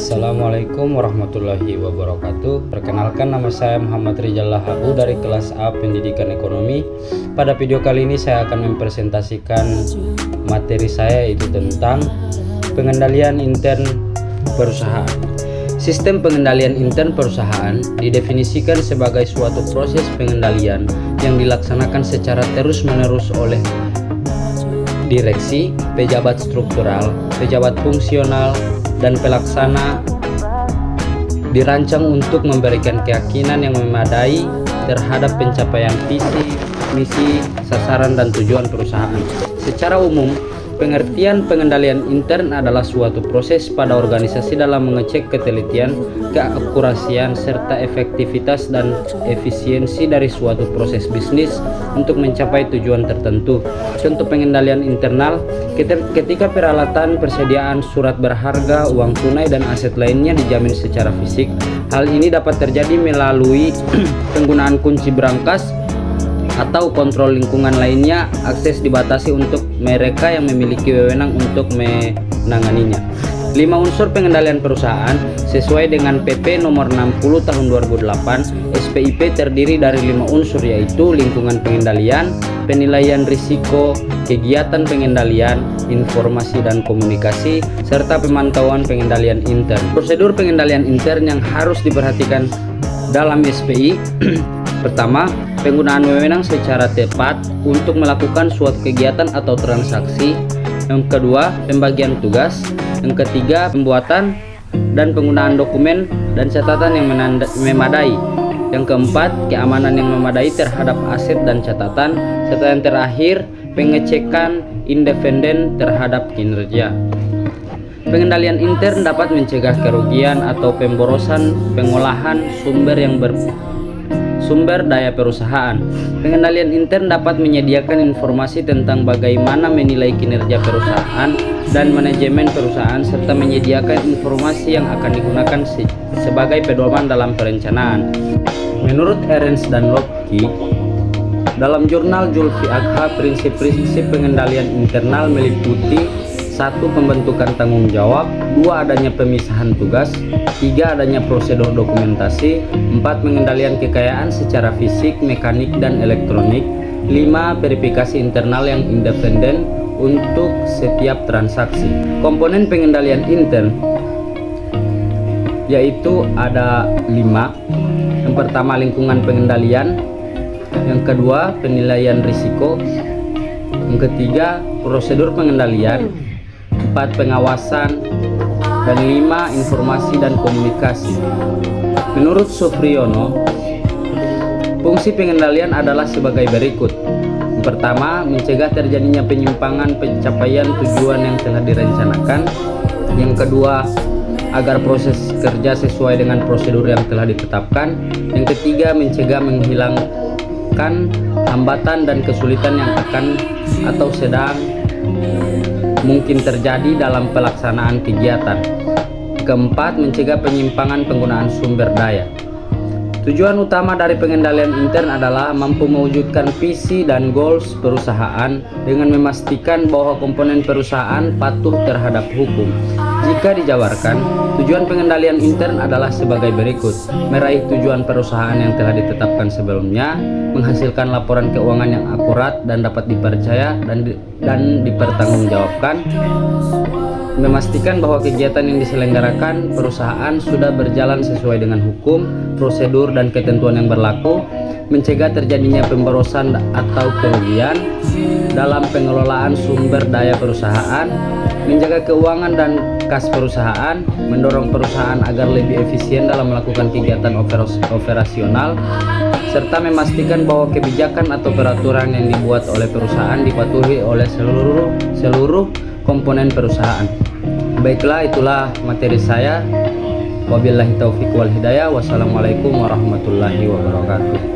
Assalamualaikum warahmatullahi wabarakatuh. Perkenalkan, nama saya Muhammad Rizal Lahabu dari kelas A Pendidikan Ekonomi. Pada video kali ini saya akan mempresentasikan materi saya, yaitu tentang pengendalian intern perusahaan. Sistem pengendalian intern perusahaan didefinisikan sebagai suatu proses pengendalian yang dilaksanakan secara terus-menerus oleh direksi, pejabat struktural, pejabat fungsional, dan pelaksana, dirancang untuk memberikan keyakinan yang memadai terhadap pencapaian visi, misi, sasaran, dan tujuan perusahaan. Secara umum, pengertian pengendalian intern adalah suatu proses pada organisasi dalam mengecek ketelitian, keakurasian, serta efektivitas dan efisiensi dari suatu proses bisnis untuk mencapai tujuan tertentu. Contoh pengendalian internal, ketika peralatan, persediaan surat berharga, uang tunai, dan aset lainnya dijamin secara fisik. Hal ini dapat terjadi melalui penggunaan kunci brankas atau kontrol lingkungan lainnya. Akses dibatasi untuk mereka yang memiliki wewenang untuk menanganinya. 5 unsur pengendalian perusahaan sesuai dengan PP nomor 60 tahun 2008. SPIP terdiri dari 5 unsur, yaitu lingkungan pengendalian, penilaian risiko, kegiatan pengendalian, informasi dan komunikasi, serta pemantauan pengendalian intern. Prosedur pengendalian intern yang harus diperhatikan dalam SPI. Pertama, penggunaan wewenang secara tepat untuk melakukan suatu kegiatan atau transaksi. Yang kedua, pembagian tugas. Yang ketiga, pembuatan dan penggunaan dokumen dan catatan yang memadai. Yang keempat, keamanan yang memadai terhadap aset dan catatan. Serta yang terakhir, pengecekan independen terhadap kinerja. Pengendalian intern dapat mencegah kerugian atau pemborosan pengolahan sumber daya perusahaan. Pengendalian intern dapat menyediakan informasi tentang bagaimana menilai kinerja perusahaan dan manajemen perusahaan, serta menyediakan informasi yang akan digunakan sebagai pedoman dalam perencanaan. Menurut Ernst dan Lopke, dalam jurnal Julfi Agha, prinsip-prinsip pengendalian internal meliputi: 1. Pembentukan tanggung jawab. 2. Adanya pemisahan tugas. 3. Adanya prosedur dokumentasi. 4. Pengendalian kekayaan secara fisik, mekanik, dan elektronik. 5. Verifikasi internal yang independen untuk setiap transaksi. Komponen pengendalian intern yaitu ada 5. Yang pertama, lingkungan pengendalian. Yang kedua, penilaian risiko. Yang ketiga, prosedur pengendalian. 4. Pengawasan. Dan 5. Informasi dan komunikasi. Menurut Sufriono, fungsi pengendalian adalah sebagai berikut. Yang pertama, mencegah terjadinya penyimpangan pencapaian tujuan yang telah direncanakan. Yang kedua, agar proses kerja sesuai dengan prosedur yang telah ditetapkan. Yang ketiga, mencegah menghilangkan hambatan dan kesulitan yang akan atau sedang mungkin terjadi dalam pelaksanaan kegiatan. Keempat, mencegah penyimpangan penggunaan sumber daya. Tujuan utama dari pengendalian intern adalah mampu mewujudkan visi dan goals perusahaan dengan memastikan bahwa komponen perusahaan patuh terhadap hukum. Jika dijabarkan, tujuan pengendalian intern adalah sebagai berikut: meraih tujuan perusahaan yang telah ditetapkan sebelumnya, menghasilkan laporan keuangan yang akurat dan dapat dipercaya dan dipertanggungjawabkan, memastikan bahwa kegiatan yang diselenggarakan perusahaan sudah berjalan sesuai dengan hukum, prosedur, dan ketentuan yang berlaku, mencegah terjadinya pemborosan atau kerugian dalam pengelolaan sumber daya perusahaan, menjaga keuangan dan kas perusahaan, mendorong perusahaan agar lebih efisien dalam melakukan kegiatan operasional, serta memastikan bahwa kebijakan atau peraturan yang dibuat oleh perusahaan dipatuhi oleh seluruh komponen perusahaan. Baiklah, itulah materi saya. Wabillahi taufiq wal hidayah. Wassalamualaikum warahmatullahi wabarakatuh.